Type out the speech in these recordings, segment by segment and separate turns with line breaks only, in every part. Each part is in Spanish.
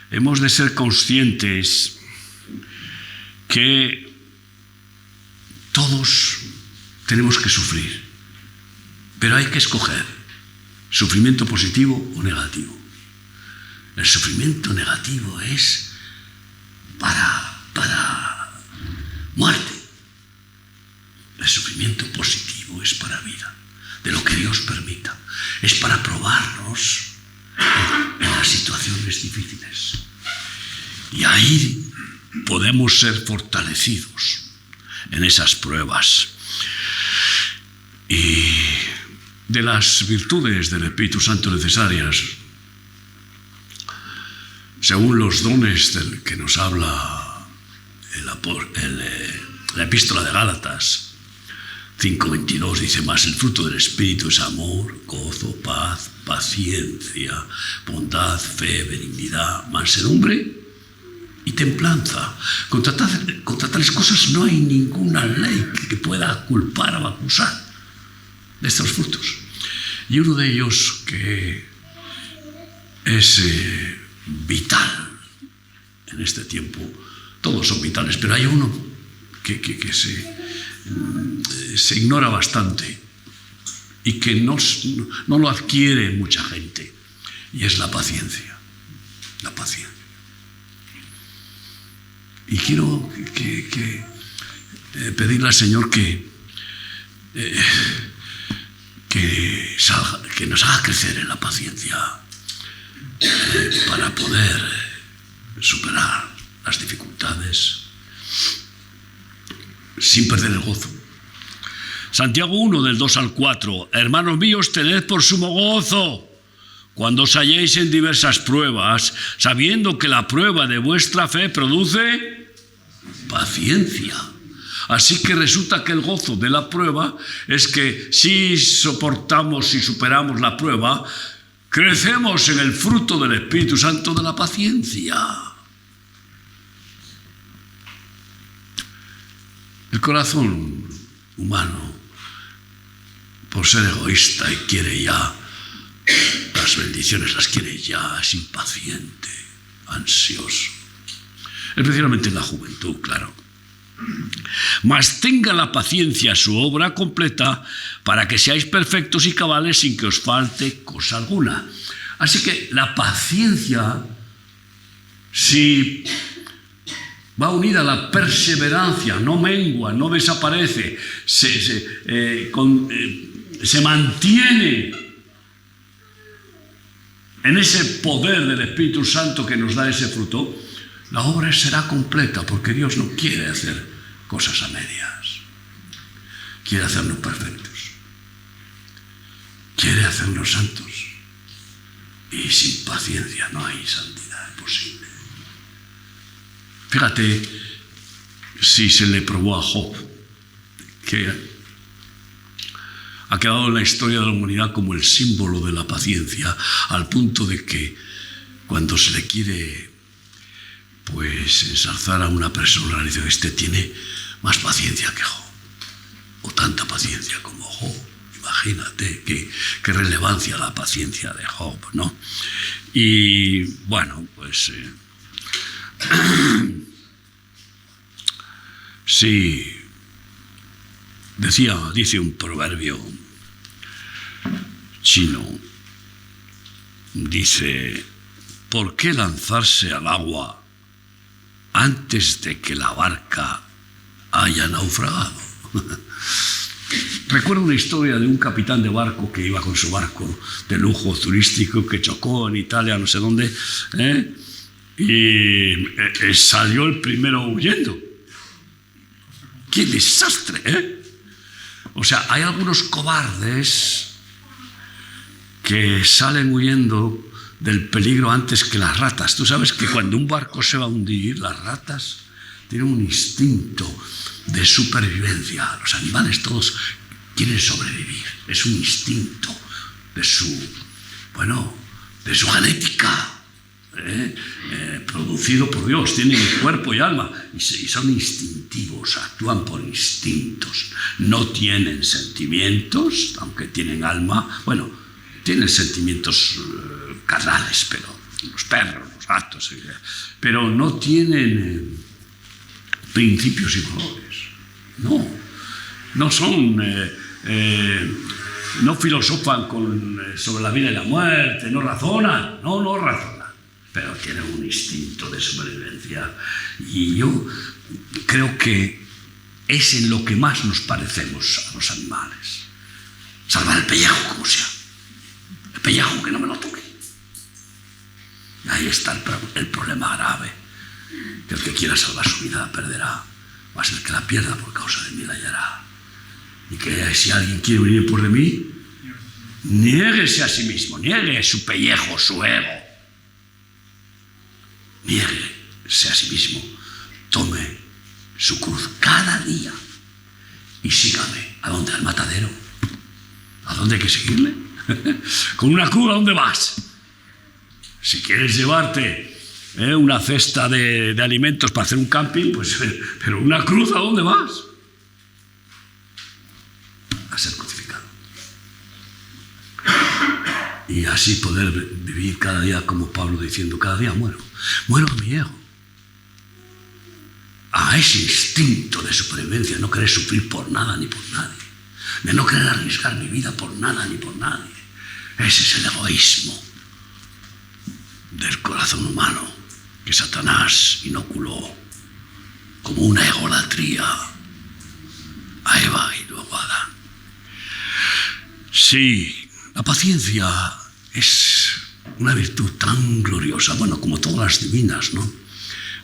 hemos de ser conscientes que todos tenemos que sufrir, pero hay que escoger sufrimiento positivo o negativo. El sufrimiento negativo es para muerte. El sufrimiento positivo es para vida, de lo que Dios permita. Es para probarnos en las situaciones difíciles. Y ahí podemos ser fortalecidos en esas pruebas. Y de las virtudes del Espíritu Santo necesarias, según los dones del que nos habla la epístola de Gálatas 5:22, dice: mas el fruto del Espíritu es amor, gozo, paz, paciencia, bondad, fe, benignidad, mansedumbre y templanza. Contra tales cosas no hay ninguna ley que pueda culpar o acusar de estos frutos. Y uno de ellos que es vital en este tiempo, todos son vitales, pero hay uno que se ignora bastante y que no lo adquiere mucha gente, y es la paciencia. La paciencia. Y quiero pedirle al Señor que nos haga crecer en la paciencia para poder superar las dificultades sin perder el gozo. Santiago 1, del 2 al 4. Hermanos míos, tened por sumo gozo cuando os halléis en diversas pruebas, sabiendo que la prueba de vuestra fe produce paciencia. Así que resulta que el gozo de la prueba es que si soportamos y superamos la prueba, crecemos en el fruto del Espíritu Santo de la paciencia. El corazón humano, por ser egoísta y quiere ya las bendiciones, las quiere ya, es impaciente, ansioso. Especialmente en la juventud, claro. Mas tenga la paciencia su obra completa, para que seáis perfectos y cabales sin que os falte cosa alguna. Así que la paciencia, si va unida a la perseverancia, no mengua, no desaparece, se mantiene en ese poder del Espíritu Santo que nos da ese fruto, la obra será completa, porque Dios no quiere hacer cosas a medias. Quiere hacernos perfectos. Quiere hacernos santos. Y sin paciencia no hay santidad posible. Fíjate si se le probó a Job, que ha quedado en la historia de la humanidad como el símbolo de la paciencia, al punto de que cuando se le quiere ensalzar a una persona, le dice: este tiene más paciencia que Job, o tanta paciencia como Job. Imagínate qué relevancia la paciencia de Job, ¿no? Y bueno, pues sí, dice un proverbio chino, dice: ¿por qué lanzarse al agua antes de que la barca haya naufragado? Recuerdo una historia de un capitán de barco que iba con su barco de lujo turístico, que chocó en Italia, no sé dónde, y salió el primero huyendo. ¡Qué desastre! O sea, hay algunos cobardes que salen huyendo del peligro antes que las ratas. Tú sabes que cuando un barco se va a hundir, las ratas tienen un instinto de supervivencia. Los animales todos quieren sobrevivir. Es un instinto de su genética, producido por Dios. Tienen cuerpo y alma y son instintivos, actúan por instintos. No tienen sentimientos, aunque tienen alma. Bueno, tienen sentimientos carnales, pero los perros, los gatos, pero no tienen principios y valores. No son, no filosofan sobre la vida y la muerte, no razonan, pero tienen un instinto de supervivencia. Y yo creo que es en lo que más nos parecemos a los animales. Salvar el pellejo, como sea. El pellejo, que no me lo toque. Y ahí está el problema grave. Que el que quiera salvar su vida la perderá, mas el que la pierda por causa de mí la hallará. Y que si alguien quiere venir por de mí, niéguese a sí mismo, niegue su pellejo, su ego. Niéguese a sí mismo, tome su cruz cada día y sígame. ¿A dónde? Al matadero. ¿A dónde hay que seguirle? Con una cruz, ¿a dónde vas? Si quieres llevarte una cesta de alimentos para hacer un camping, pues, pero una cruz, ¿a dónde vas? A ser crucificado. Y así poder vivir cada día como Pablo diciendo, cada día muero a mi ego, a ese instinto de supervivencia, no querer sufrir por nada ni por nadie, de no querer arriesgar mi vida por nada ni por nadie. Ese es el egoísmo del corazón humano que Satanás inoculó como una egolatría a Eva y luego a Adán. Sí, la paciencia es una virtud tan gloriosa, bueno, como todas las divinas, ¿no?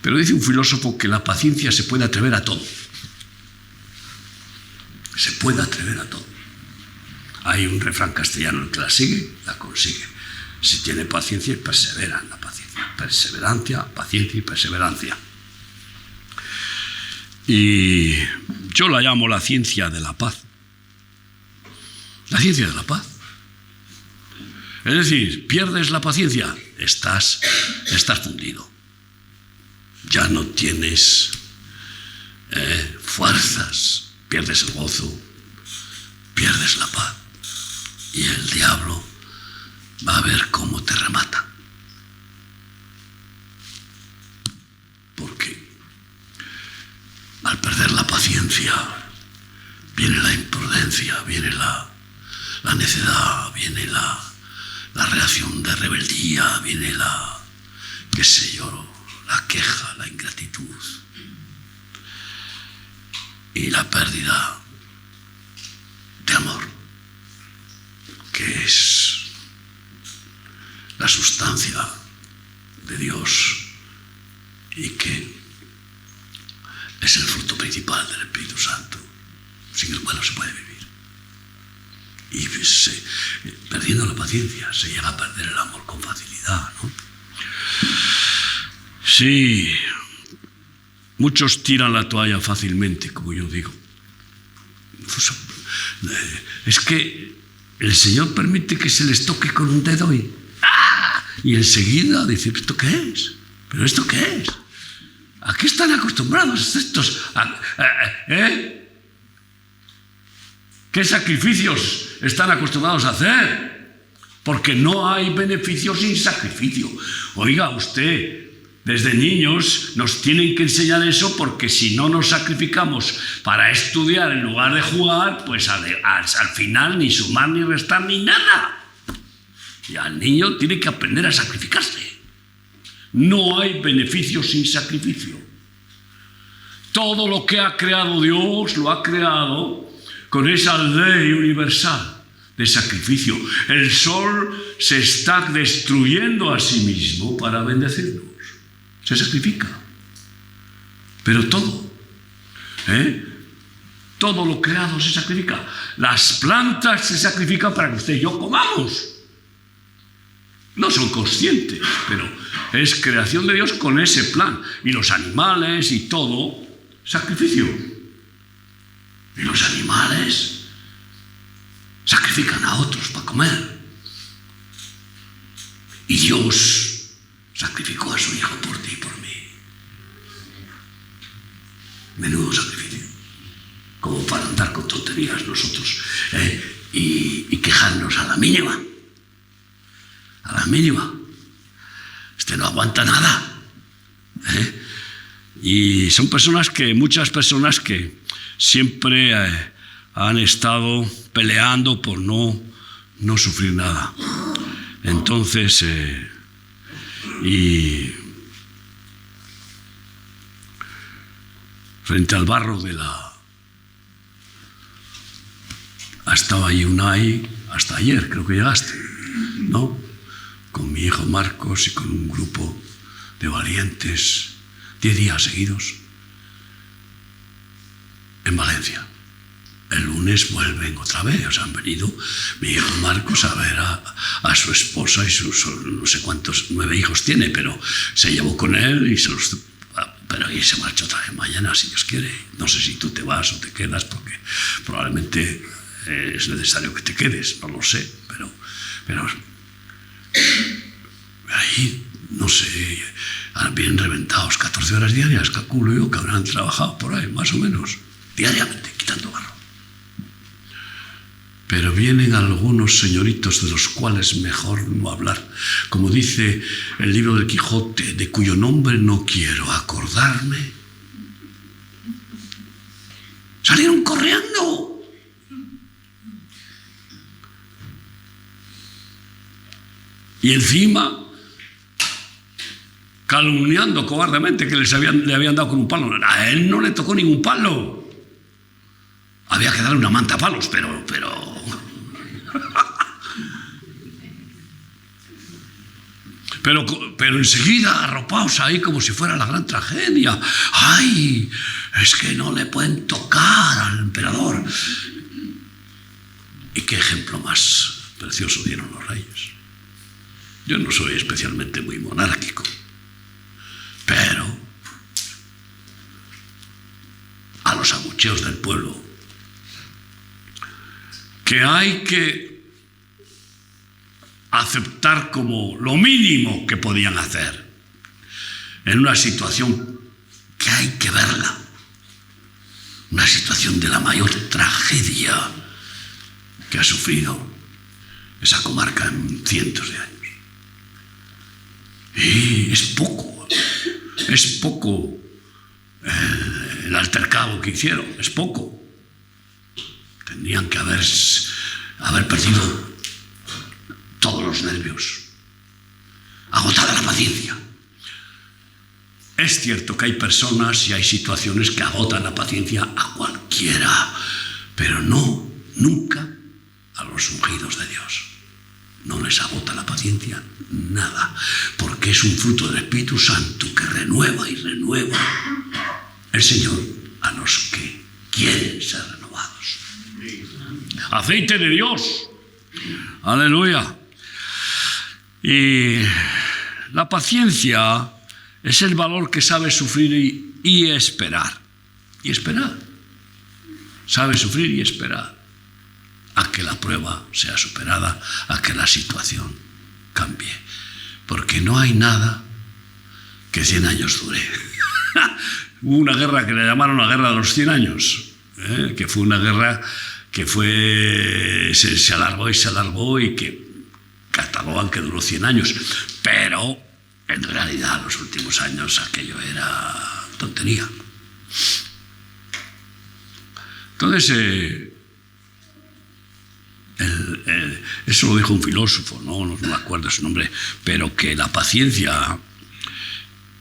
Pero dice un filósofo que la paciencia se puede atrever a todo. Se puede atrever a todo. Hay un refrán castellano, el que la sigue, la consigue. Si tiene paciencia y persevera en la paciencia. Perseverancia, paciencia y perseverancia. Y yo la llamo la ciencia de la paz. La ciencia de la paz. Es decir, pierdes la paciencia, estás fundido. Ya no tienes fuerzas, pierdes el gozo, pierdes la paz. Y el diablo va a ver cómo te remata. Porque al perder la paciencia viene la imprudencia, viene la necedad, viene la reacción de rebeldía, viene qué sé yo, la queja, la ingratitud y la pérdida de amor, que es la sustancia de Dios y que es el fruto principal del Espíritu Santo, sin el cual no se puede vivir. Y perdiendo la paciencia se llega a perder el amor con facilidad, ¿no? Sí, muchos tiran la toalla fácilmente, como yo digo. Es que el Señor permite que se les toque con un dedo y enseguida dicen, ¿esto qué es? ¿Pero esto qué es? ¿A qué están acostumbrados estos? ¿Qué sacrificios están acostumbrados a hacer? Porque no hay beneficio sin sacrificio. Oiga, usted, desde niños nos tienen que enseñar eso, porque si no nos sacrificamos para estudiar en lugar de jugar, pues al final ni sumar ni restar ni nada. Y al niño tiene que aprender a sacrificarse. No hay beneficio sin sacrificio. Todo lo que ha creado Dios lo ha creado con esa ley universal de sacrificio. El sol se está destruyendo a sí mismo para bendecirnos. Se sacrifica. Pero todo, todo lo creado se sacrifica. Las plantas se sacrifican para que usted y yo comamos. No son conscientes, pero es creación de Dios con ese plan. Y los animales y todo, sacrificio. Y los animales sacrifican a otros para comer. Y Dios sacrificó a su Hijo por ti y por mí. Menudo sacrificio. Como para andar con tonterías nosotros y quejarnos a la mínima. A la mínima. que no aguanta nada. Y son muchas personas que siempre han estado peleando por no sufrir nada. Entonces, y frente al barro estaba ahí Unai, hasta ayer creo que llegaste, ¿no? Con mi hijo Marcos y con un grupo de valientes, 10 días seguidos en Valencia. El lunes vuelven otra vez, han venido mi hijo Marcos a ver a su esposa y sus no sé cuántos, 9 hijos tiene, pero se llevó con él pero ahí se marcha otra vez mañana, si Dios quiere. No sé si tú te vas o te quedas, porque probablemente es necesario que te quedes, no lo sé, pero ahí, no sé, vienen reventados 14 horas diarias, calculo yo que habrán trabajado por ahí, más o menos, diariamente, quitando barro. Pero vienen algunos señoritos de los cuales mejor no hablar. Como dice el libro del Quijote, de cuyo nombre no quiero acordarme. Salieron corriendo. Y encima, calumniando cobardemente que le habían dado con un palo. A él no le tocó ningún palo. Había que darle una manta a palos, pero enseguida arropaos ahí como si fuera la gran tragedia. ¡Ay! Es que no le pueden tocar al emperador. ¿Y qué ejemplo más precioso dieron los reyes? Yo no soy especialmente muy monárquico, pero a los abucheos del pueblo, que hay que aceptar como lo mínimo que podían hacer en una situación que hay que verla, una situación de la mayor tragedia que ha sufrido esa comarca en cientos de años. Y es poco el altercado que hicieron, es poco. Tendrían que haber perdido todos los nervios, agotada la paciencia. Es cierto que hay personas y hay situaciones que agotan la paciencia a cualquiera, pero nunca a los ungidos de Dios. No les agota la paciencia nada, porque es un fruto del Espíritu Santo que renueva y renueva el Señor a los que quieren ser renovados. Aceite de Dios. Aleluya. Y la paciencia es el valor que sabe sufrir y esperar. Y esperar. Sabe sufrir y esperar a que la prueba sea superada, a que la situación cambie. Porque no hay nada que 100 años dure. Hubo una guerra que le llamaron la guerra de los 100 años, que fue una guerra que se alargó y que catalogan que duró 100 años. Pero en realidad los últimos años aquello era tontería. Entonces, eso lo dijo un filósofo, no me acuerdo su nombre, pero que la paciencia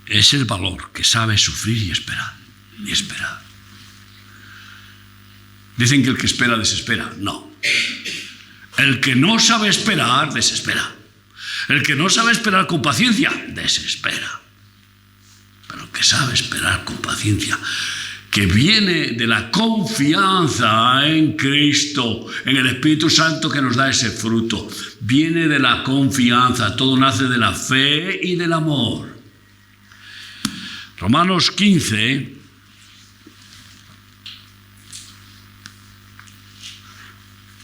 es el valor que sabe sufrir y esperar. Y esperar. Dicen que el que espera desespera. No. El que no sabe esperar desespera. El que no sabe esperar con paciencia desespera. Pero el que sabe esperar con paciencia, que viene de la confianza en Cristo, en el Espíritu Santo que nos da ese fruto. Viene de la confianza, todo nace de la fe y del amor. Romanos 15,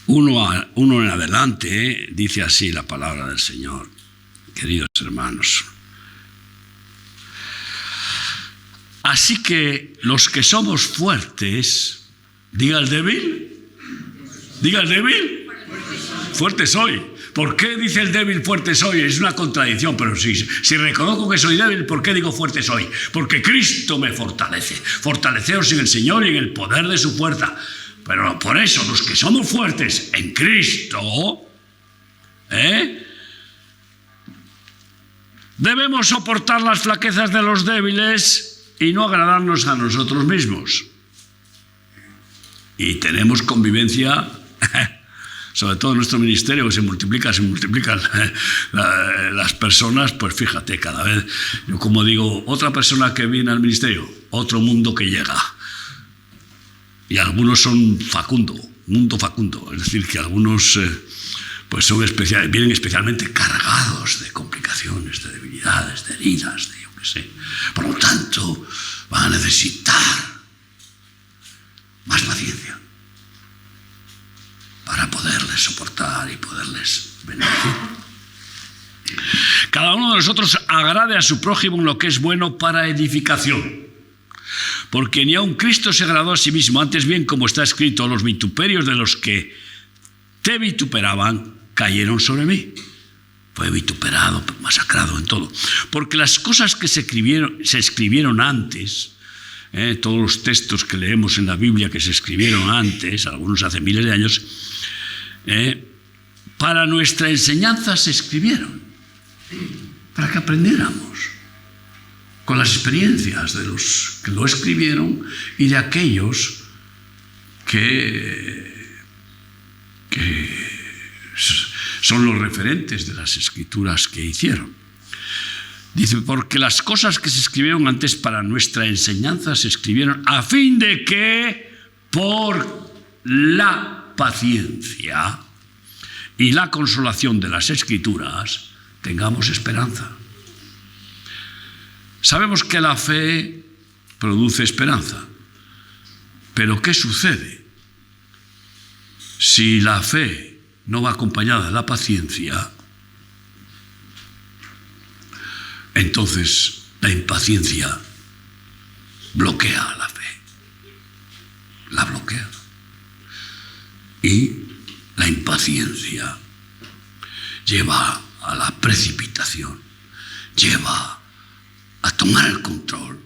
uno en adelante, dice así la palabra del Señor, queridos hermanos. Así que los que somos fuertes, diga el débil, fuerte soy. ¿Por qué dice el débil fuerte soy? Es una contradicción, pero si reconozco que soy débil, ¿por qué digo fuerte soy? Porque Cristo me fortalece. Fortaleceos en el Señor y en el poder de su fuerza. Pero por eso los que somos fuertes en Cristo, debemos soportar las flaquezas de los débiles y no agradarnos a nosotros mismos. Y tenemos convivencia, sobre todo en nuestro ministerio, que se multiplican las personas, pues fíjate, cada vez, yo como digo, otra persona que viene al ministerio, otro mundo que llega. Y algunos son mundo facundo, es decir, que algunos pues son vienen especialmente cargados de complicaciones, de debilidades, de heridas, de yo qué sé. Por lo tanto, van a necesitar más paciencia para poderles soportar y poderles bendecir. Cada uno de nosotros agrade a su prójimo en lo que es bueno para edificación. Porque ni aun Cristo se agradó a sí mismo, antes bien, como está escrito, los vituperios de los que te vituperaban cayeron sobre mí. Fue vituperado, masacrado en todo. Porque las cosas que se escribieron antes, todos los textos que leemos en la Biblia que se escribieron antes, algunos hace miles de años, para nuestra enseñanza se escribieron, para que aprendiéramos con las experiencias de los que lo escribieron y de aquellos que son los referentes de las escrituras que hicieron. Dice, porque las cosas que se escribieron antes para nuestra enseñanza se escribieron a fin de que por la paciencia y la consolación de las escrituras tengamos esperanza. Sabemos que la fe produce esperanza, pero ¿qué sucede si la fe no va acompañada de la paciencia? Entonces la impaciencia bloquea la fe, la bloquea. Y la impaciencia lleva a la precipitación, lleva a tomar el control,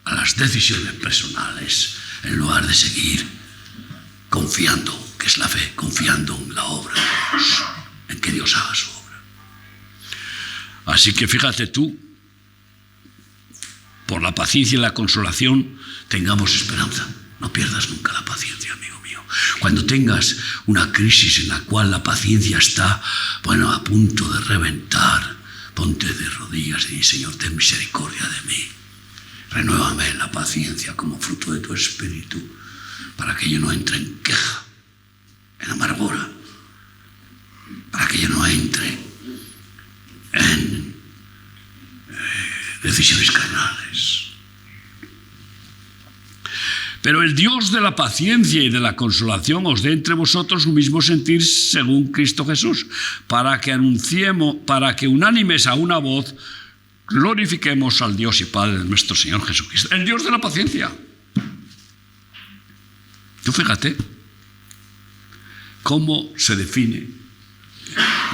a las decisiones personales, en lugar de seguir confiando, que es la fe, confiando en la obra de Dios, en que Dios haga su obra. Así que fíjate tú, por la paciencia y la consolación tengamos esperanza. No pierdas nunca la paciencia, amigo mío. Cuando tengas una crisis en la cual la paciencia está, a punto de reventar, ponte de rodillas y di, Señor, ten misericordia de mí. Renuévame la paciencia como fruto de tu espíritu, para que yo no entre en queja, en amargura, para que yo no entre en decisiones carnales. Pero el Dios de la paciencia y de la consolación os dé entre vosotros un mismo sentir según Cristo Jesús, para que unánimes a una voz glorifiquemos al Dios y Padre de nuestro Señor Jesucristo. El Dios de la paciencia. Tú fíjate cómo se define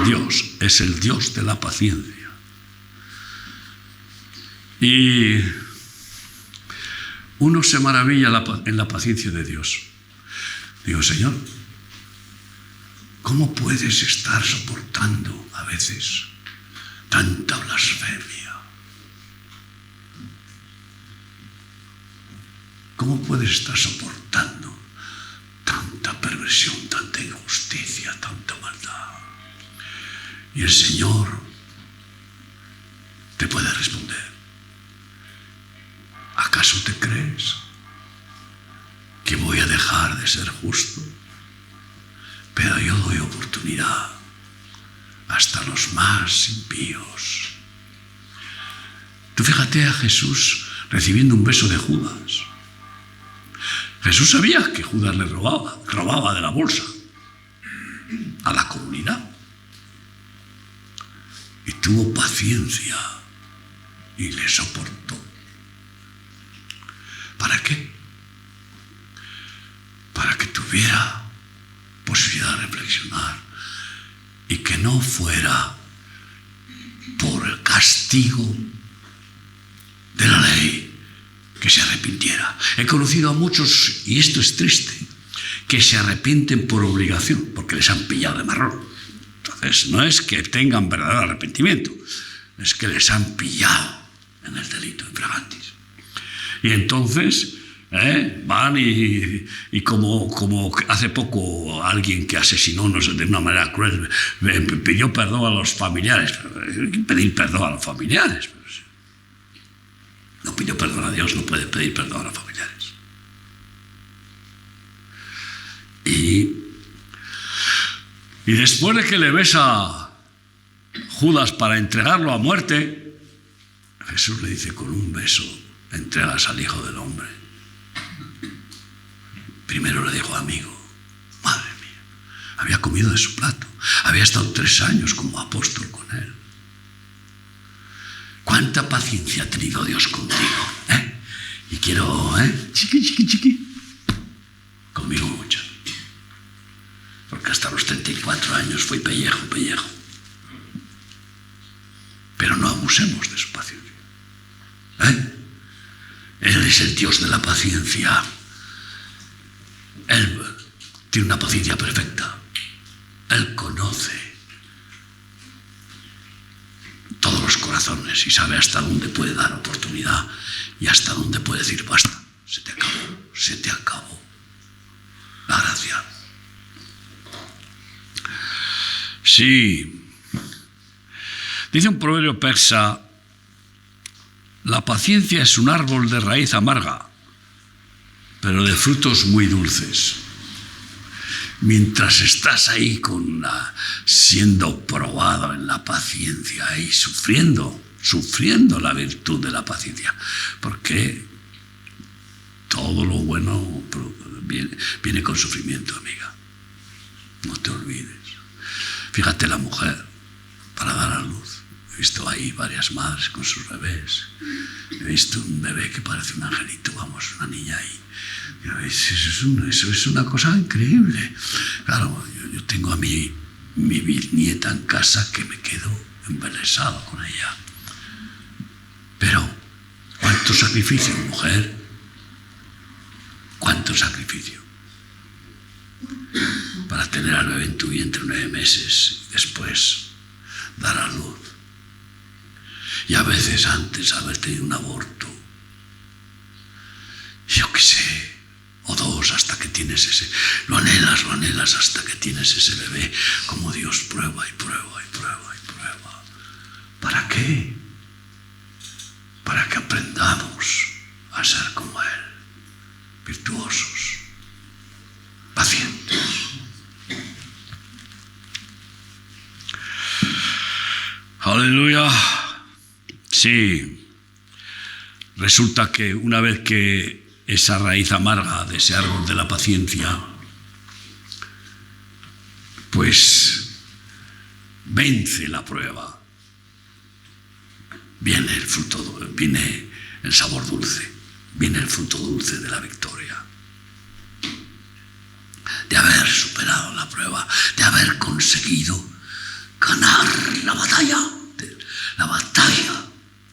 Dios. Es el Dios de la paciencia. Y uno se maravilla en la paciencia de Dios. Digo, Señor, ¿cómo puedes estar soportando a veces tanta blasfemia? ¿Cómo puedes estar soportando tanta perversión, tanta injusticia, tanta maldad? Y el Señor te puede responder. ¿Acaso te crees que voy a dejar de ser justo? Pero yo doy oportunidad hasta los más impíos. Tú fíjate a Jesús recibiendo un beso de Judas. Jesús sabía que Judas le robaba de la bolsa a la comunidad. Y tuvo paciencia y le soportó. ¿Para qué? Para que tuviera posibilidad de reflexionar y que no fuera por el castigo de la ley, que se arrepintiera. He conocido a muchos, y esto es triste, que se arrepienten por obligación, porque les han pillado de marrón. Entonces, no es que tengan verdadero arrepentimiento, es que les han pillado en el delito infragantis. Y entonces van y como hace poco alguien que asesinó de una manera cruel pidió perdón a los familiares. Hay que pedir perdón a los familiares. No pidió perdón a Dios, no puede pedir perdón a los familiares. Y después de que le besa Judas para entregarlo a muerte, Jesús le dice: con un beso entregas al Hijo del Hombre. Primero le dijo amigo. Madre mía, había comido de su plato, había estado 3 años como apóstol con él. ¿Cuánta paciencia ha tenido Dios contigo? Y quiero, chiqui, conmigo mucho. Porque hasta los 34 años fui pellejo. Pero no abusemos de su paciencia. Él es el Dios de la paciencia. Él tiene una paciencia perfecta. Él conoce todos los corazones y sabe hasta dónde puede dar oportunidad y hasta dónde puede decir: basta, se te acabó la gracia. Sí, dice un proverbio persa: la paciencia es un árbol de raíz amarga, pero de frutos muy dulces. Mientras estás ahí siendo probado en la paciencia y sufriendo la virtud de la paciencia, porque todo lo bueno viene con sufrimiento, amiga. No te olvides. Fíjate la mujer para dar a luz. He visto ahí varias madres con sus bebés. He visto un bebé que parece un angelito, una niña ahí. Eso es una cosa increíble. Claro, yo tengo a mi bisnieta en casa que me quedo embelesado con ella. Pero, ¿cuánto sacrificio, mujer? ¿Cuánto sacrificio? Para tener al bebé en tu vientre 9 meses y después dar a luz. Y a veces antes haber tenido un aborto. Yo qué sé. O 2 hasta que tienes ese. Lo anhelas hasta que tienes ese bebé. Como Dios prueba y prueba. ¿Para qué? Para que aprendamos a ser como Él. Virtuosos. Pacientes. Aleluya. Sí. Resulta que una vez que esa raíz amarga de ese árbol de la paciencia, pues vence la prueba, viene el sabor dulce, viene el fruto dulce de la victoria, de haber superado la prueba, de haber conseguido ganar la batalla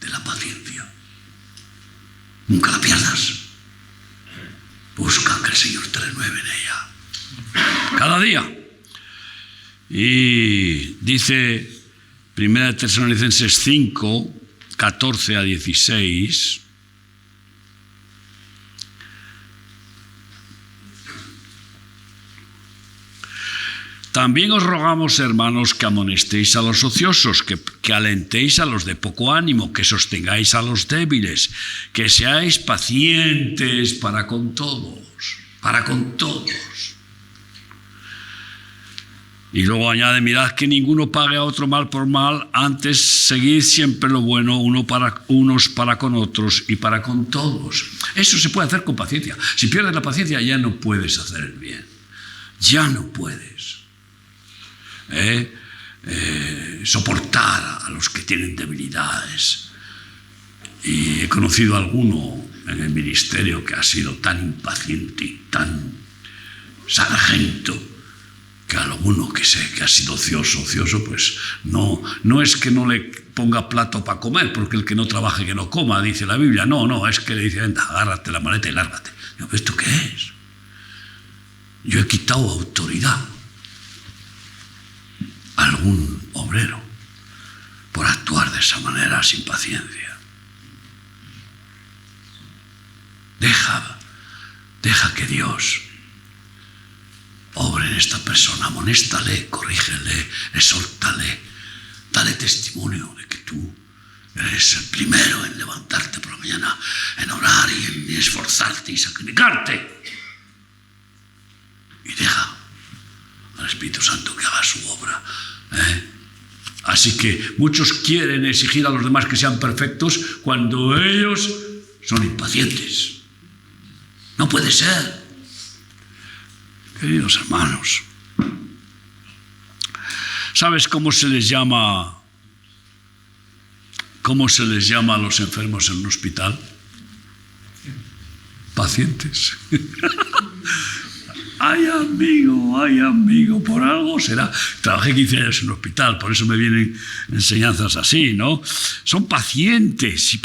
de la paciencia. Nunca la pierdas. Busca que el Señor te renueve en ella. Cada día. Y dice 1 Tesalonicenses 5, 14 a 16. También os rogamos, hermanos, que amonestéis a los ociosos, que alentéis a los de poco ánimo, que sostengáis a los débiles, que seáis pacientes para con todos. Y luego añade: mirad que ninguno pague a otro mal por mal, antes seguid siempre lo bueno, unos para con otros y para con todos. Eso se puede hacer con paciencia. Si pierdes la paciencia ya no puedes hacer el bien. Ya no puedes soportar a los que tienen debilidades. Y he conocido a alguno en el ministerio que ha sido tan impaciente y tan sargento que a alguno que ha sido ocioso, pues no es que no le ponga plato para comer, porque el que no trabaje que no coma, dice la Biblia. No, es que le dice, venga, agárrate la maleta y lárgate. Yo, ¿esto qué es? Yo he quitado autoridad a algún obrero por actuar de esa manera sin paciencia. Deja que Dios obre en esta persona, amonéstale, corrígele, exhórtale, dale testimonio de que tú eres el primero en levantarte por la mañana, en orar y en esforzarte y sacrificarte. Y deja al Espíritu Santo que haga su obra. Así que muchos quieren exigir a los demás que sean perfectos cuando ellos son impacientes. No puede ser. Queridos hermanos, ¿sabes cómo se les llama a los enfermos en un hospital? Pacientes. Ay, amigo, por algo será. Trabajé 15 años en un hospital, por eso me vienen enseñanzas así, ¿no? Son pacientes.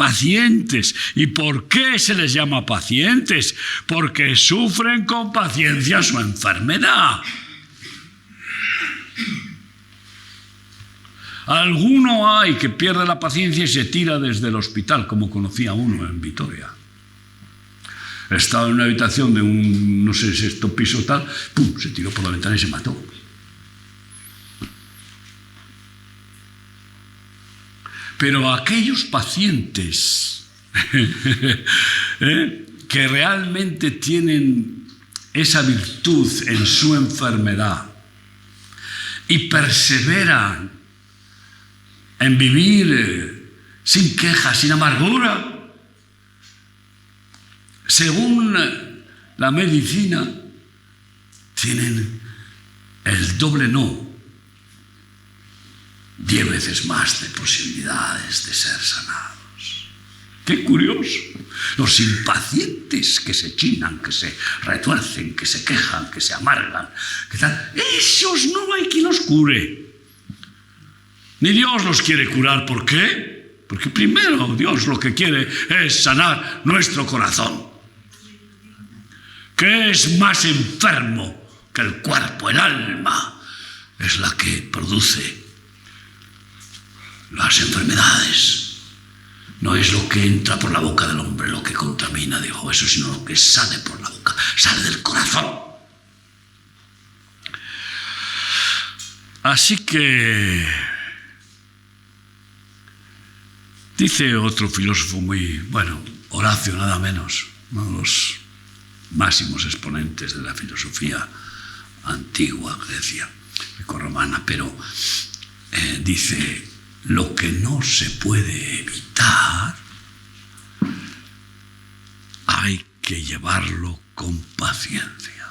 ¿Y por qué se les llama pacientes? Porque sufren con paciencia su enfermedad. Alguno hay que pierde la paciencia y se tira desde el hospital, como conocía uno en Vitoria. Estaba en una habitación de un, no sé, sexto piso tal, ¡pum!, se tiró por la ventana y se mató. Pero aquellos pacientes que realmente tienen esa virtud en su enfermedad y perseveran en vivir sin quejas, sin amargura, según la medicina, tienen el doble 10 veces más de posibilidades de ser sanados. ¡Qué curioso! Los impacientes que se chinan, que se retuercen, que se quejan, que se amargan, esos no hay quien los cure. Ni Dios los quiere curar. ¿Por qué? Porque primero Dios lo que quiere es sanar nuestro corazón, que es más enfermo que el cuerpo. El alma es la que produce las enfermedades. No es lo que entra por la boca del hombre lo que contamina, dijo eso, sino lo que sale por la boca, sale del corazón. Así que dice otro filósofo muy, Horacio nada menos, uno de los máximos exponentes de la filosofía antigua, Grecia, grecorromana, pero dice, lo que no se puede evitar hay que llevarlo con paciencia.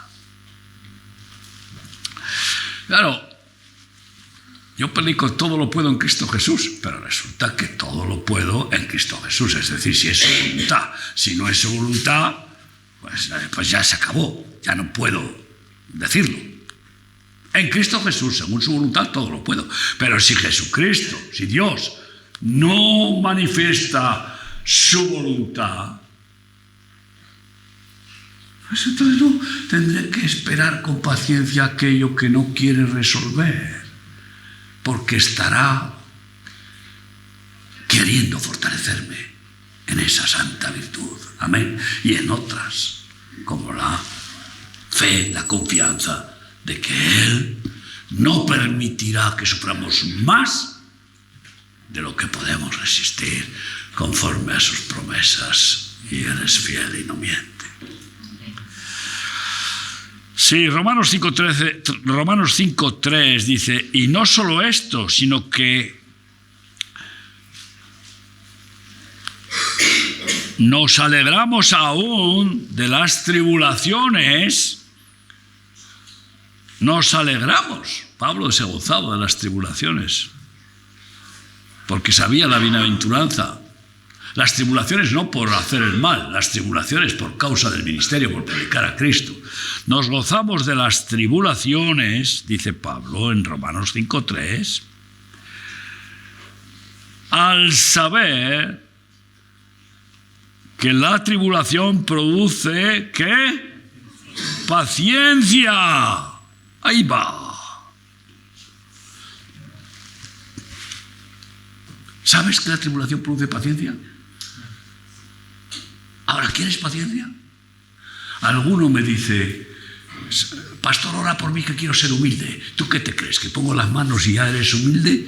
Claro, yo predico todo lo puedo en Cristo Jesús, pero resulta que todo lo puedo en Cristo Jesús, es decir, si es su voluntad. Si no es su voluntad, pues ya se acabó, ya no puedo decirlo. En Cristo Jesús, según su voluntad, todo lo puedo. Pero si Jesucristo, si Dios no manifiesta su voluntad, pues entonces no tendré que esperar con paciencia aquello que no quiere resolver, porque estará queriendo fortalecerme en esa santa virtud. Amén. Y en otras, como la fe, la confianza de que Él no permitirá que suframos más de lo que podemos resistir conforme a sus promesas, y Él es fiel y no miente. Sí, Romanos 5:3 dice, y no solo esto, sino que nos alegramos aún de las tribulaciones. Nos alegramos. Pablo se gozaba de las tribulaciones, porque sabía la bienaventuranza. Las tribulaciones no por hacer el mal, las tribulaciones por causa del ministerio, por predicar a Cristo. Nos gozamos de las tribulaciones, dice Pablo en Romanos 5:3, al saber que la tribulación produce, ¿qué? Paciencia. Ahí va. ¿Sabes que la tribulación produce paciencia? Ahora, ¿quieres paciencia? Alguno me dice, pastor, ora por mí que quiero ser humilde. ¿Tú qué te crees? ¿Que pongo las manos y ya eres humilde?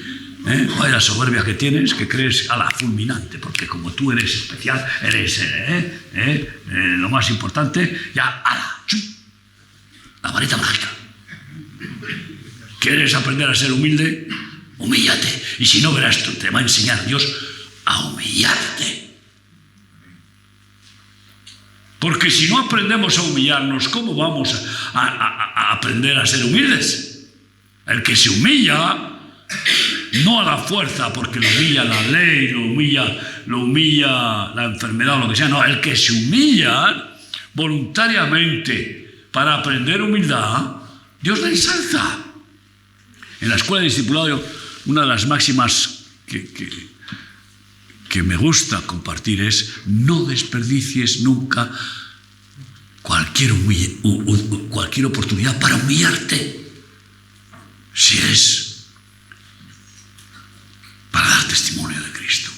Vaya la soberbia que tienes, que crees a la fulminante, porque como tú eres especial, eres lo más importante, ya, ala, la varita mágica. ¿Quieres aprender a ser humilde? Humíllate. Y si no, verás, te va a enseñar Dios a humillarte. Porque si no aprendemos a humillarnos, ¿cómo vamos a aprender a ser humildes? El que se humilla, no a la fuerza, porque lo humilla la ley, lo humilla la enfermedad o lo que sea, no, el que se humilla voluntariamente para aprender humildad, Dios le ensalza. En la escuela de discipulado, una de las máximas que me gusta compartir es: no desperdicies nunca cualquier oportunidad para humillarte, si es para dar testimonio de Cristo,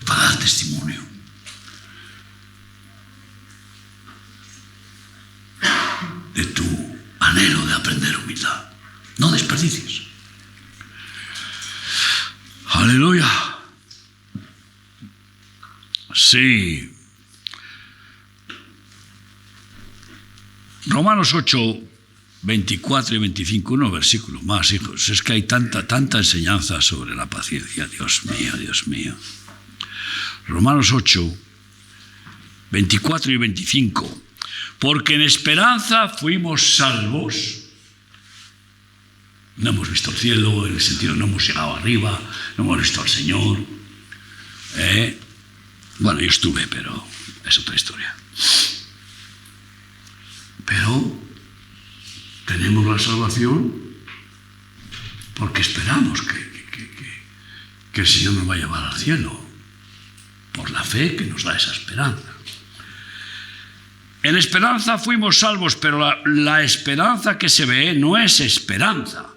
para dar testimonio. De tu anhelo de aprender humildad. No desperdicies. Aleluya. Sí. Romanos 8, 24 y 25, unos versículos más, hijos. Es que hay tanta enseñanza sobre la paciencia. Dios mío, Dios mío. Romanos 8, 24 y 25. Porque en esperanza fuimos salvos. No hemos visto el cielo, en el sentido no hemos llegado arriba, no hemos visto al Señor. Bueno, yo estuve, pero es otra historia. Pero tenemos la salvación porque esperamos que el Señor nos va a llevar al cielo, por la fe que nos da esa esperanza. En esperanza fuimos salvos, pero la esperanza que se ve no es esperanza.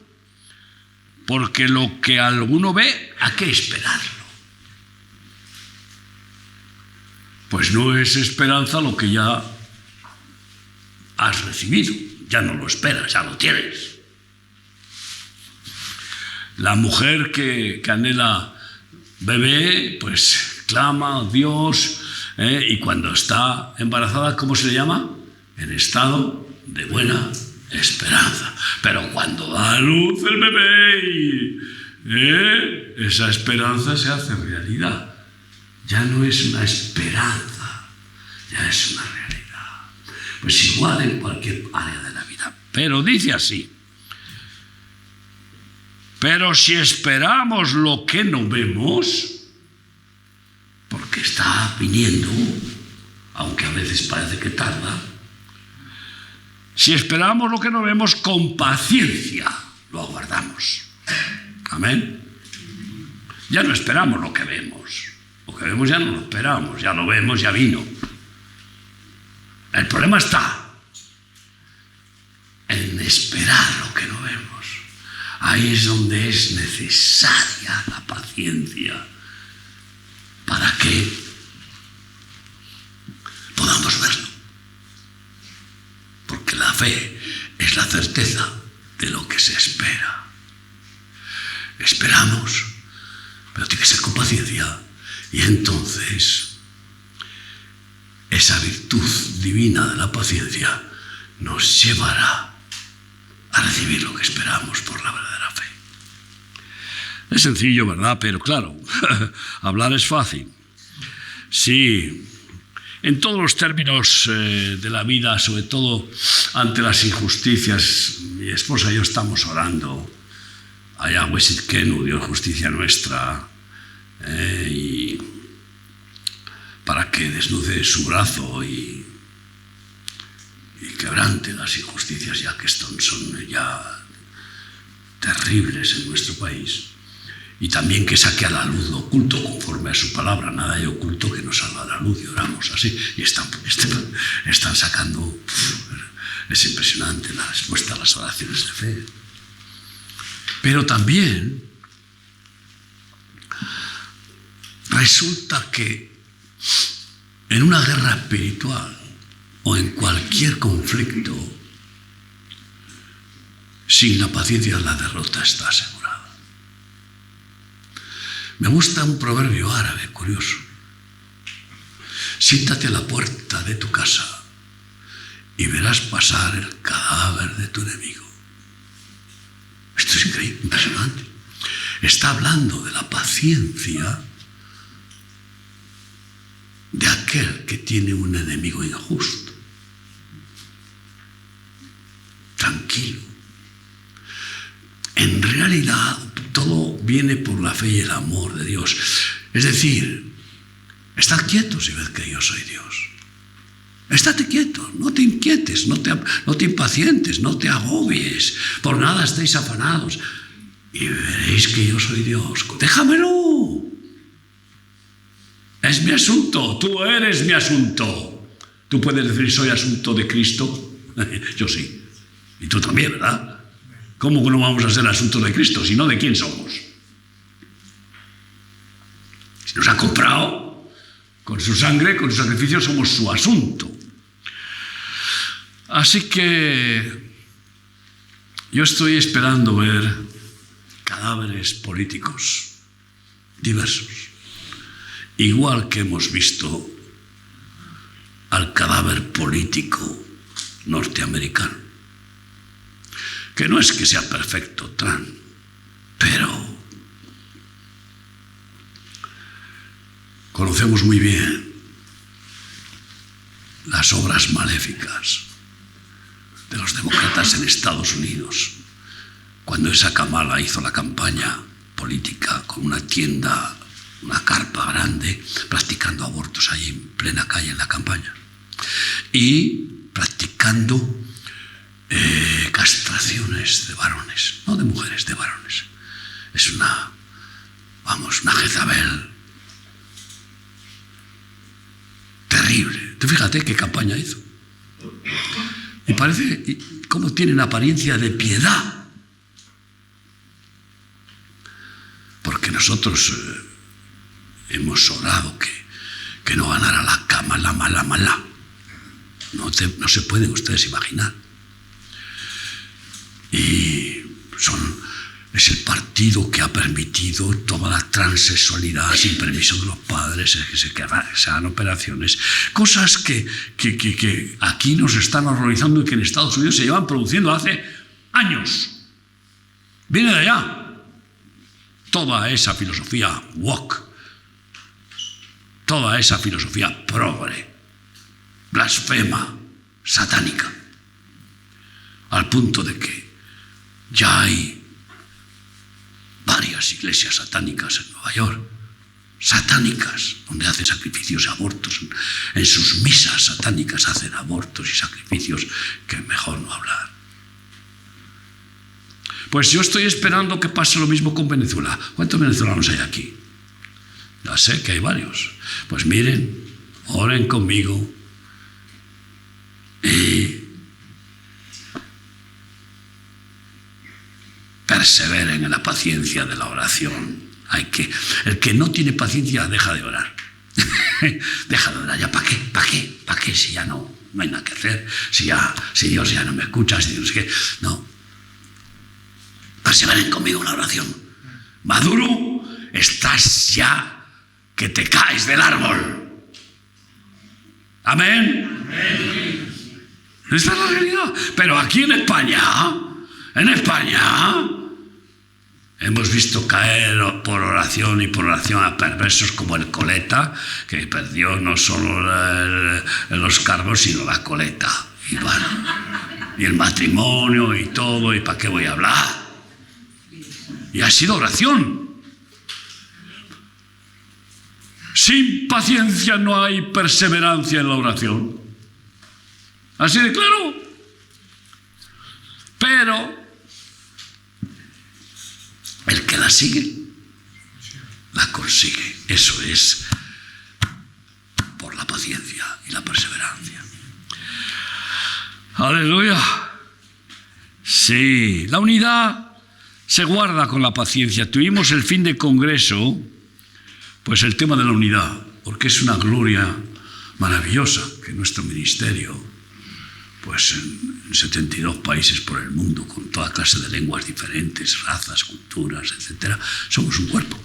Porque lo que alguno ve, ¿a qué esperarlo? Pues no es esperanza lo que ya has recibido. Ya no lo esperas, ya lo tienes. La mujer que anhela bebé, pues clama a Dios, y cuando está embarazada, ¿cómo se le llama? En estado de buena esperanza. Pero cuando da a luz el bebé, esa esperanza se hace realidad. Ya no es una esperanza, ya es una realidad. Pues igual en cualquier área de la vida. Pero dice así: pero si esperamos lo que no vemos, porque está viniendo, aunque a veces parece que tarda, si esperamos lo que no vemos, con paciencia lo aguardamos. Amén. Ya no esperamos lo que vemos. Lo que vemos ya no lo esperamos, ya lo vemos, ya vino. El problema está en esperar lo que no vemos. Ahí es donde es necesaria la paciencia para que podamos verlo. Porque la fe es la certeza de lo que se espera. Esperamos, pero tiene que ser con paciencia. Y entonces esa virtud divina de la paciencia nos llevará a recibir lo que esperamos por la verdadera fe. Es sencillo, ¿verdad? Pero claro, hablar es fácil. Sí, en todos los términos de la vida, sobre todo ante las injusticias, mi esposa y yo estamos orando a Yahweh Sidkenu, Dios justicia nuestra, y que desnude su brazo y quebrante las injusticias ya que son ya terribles en nuestro país, y también que saque a la luz lo oculto conforme a su palabra. Nada hay oculto que no salga a la luz, y oramos así, y están sacando. Es impresionante la respuesta a las oraciones de fe. Pero también resulta que en una guerra espiritual o en cualquier conflicto, sin la paciencia la derrota está asegurada. Me gusta un proverbio árabe curioso. Siéntate a la puerta de tu casa y verás pasar el cadáver de tu enemigo. Esto es increíble, impresionante. Está hablando de la paciencia de aquel que tiene un enemigo injusto. Tranquilo. En realidad, todo viene por la fe y el amor de Dios. Es decir, estad quietos y ved que yo soy Dios. Estate quieto, no te inquietes, no te impacientes, no te agobies, por nada estéis afanados, y veréis que yo soy Dios. ¡Déjamelo! Es mi asunto, tú eres mi asunto. Tú puedes decir, soy asunto de Cristo. Yo sí. Y tú también, ¿verdad? ¿Cómo que no vamos a ser asuntos de Cristo, sino de quién somos? Si nos ha comprado con su sangre, con su sacrificio, somos su asunto. Así que yo estoy esperando ver cadáveres políticos diversos, igual que hemos visto al cadáver político norteamericano, que no es que sea perfecto Trump, pero conocemos muy bien las obras maléficas de los demócratas en Estados Unidos, cuando esa Kamala hizo la campaña política con una tienda, una carpa grande, practicando abortos ahí en plena calle en la campaña, y practicando castraciones de varones, no de mujeres, de varones. Es una Jezabel terrible. Tú fíjate qué campaña hizo. Y parece cómo tienen apariencia de piedad. Porque nosotros hemos orado que no ganara la Kamala mala. No se pueden ustedes imaginar. Y es el partido que ha permitido toda la transexualidad sin permiso de los padres, que se hagan operaciones, cosas que aquí nos están horrorizando y que en Estados Unidos se llevan produciendo hace años. Viene de allá. Toda esa filosofía woke, toda esa filosofía progre, blasfema, satánica, al punto de que ya hay varias iglesias satánicas en Nueva York, satánicas, donde hacen sacrificios y abortos. En sus misas satánicas hacen abortos y sacrificios que mejor no hablar. Pues yo estoy esperando que pase lo mismo con Venezuela. ¿Cuántos venezolanos hay aquí? Ya sé que hay varios. Pues miren, oren conmigo y perseveren en la paciencia de la oración. El que no tiene paciencia deja de orar. Deja de orar. ¿Ya para qué? ¿Para qué? Si ya no hay nada que hacer. Si Dios ya no me escucha. Si Dios que no. Perseveren conmigo en la oración. Maduro, estás ya que te caes del árbol. Amén. Esta es la realidad. Pero aquí en España, hemos visto caer por oración y por oración a perversos como el Coleta, que perdió no solo los cargos, sino la coleta. Y bueno, y el matrimonio y todo, ¿y para qué voy a hablar? Y ha sido oración. Sin paciencia no hay perseverancia en la oración. Así de claro. Pero el que la sigue, la consigue. Eso es por la paciencia y la perseverancia. Aleluya. Sí, la unidad se guarda con la paciencia. Tuvimos el fin de congreso, pues el tema de la unidad, porque es una gloria maravillosa que nuestro ministerio, pues en 72 países por el mundo, con toda clase de lenguas diferentes, razas, culturas, etcétera, somos un cuerpo.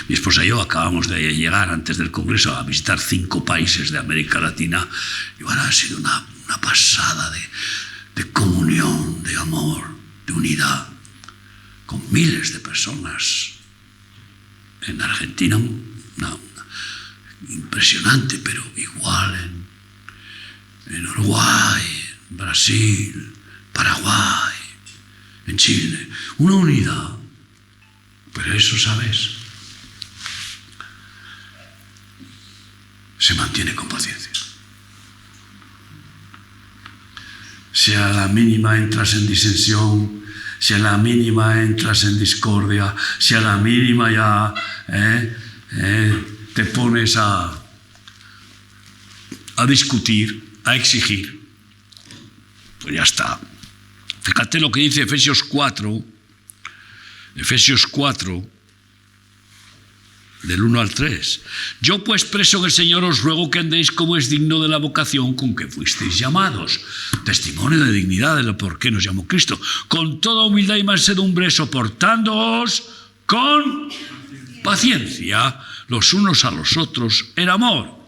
Mi esposa y yo acabamos de llegar antes del congreso a visitar 5 países de América Latina y bueno, ha sido una pasada de comunión, de amor, de unidad, con miles de personas. En Argentina, impresionante, pero igual en Uruguay, en Brasil, Paraguay, en Chile, una unidad. Pero eso, ¿sabes? Se mantiene con paciencia. Si a la mínima entras en disensión, si a la mínima entras en discordia, si a la mínima ya te pones a discutir, a exigir, pues ya está. Fíjate lo que dice Efesios 4, del 1 al 3. Yo pues, preso en el Señor, os ruego que andéis como es digno de la vocación con que fuisteis llamados. Testimonio de dignidad de lo por qué nos llamó Cristo. Con toda humildad y mansedumbre, soportándoos con paciencia los unos a los otros en amor.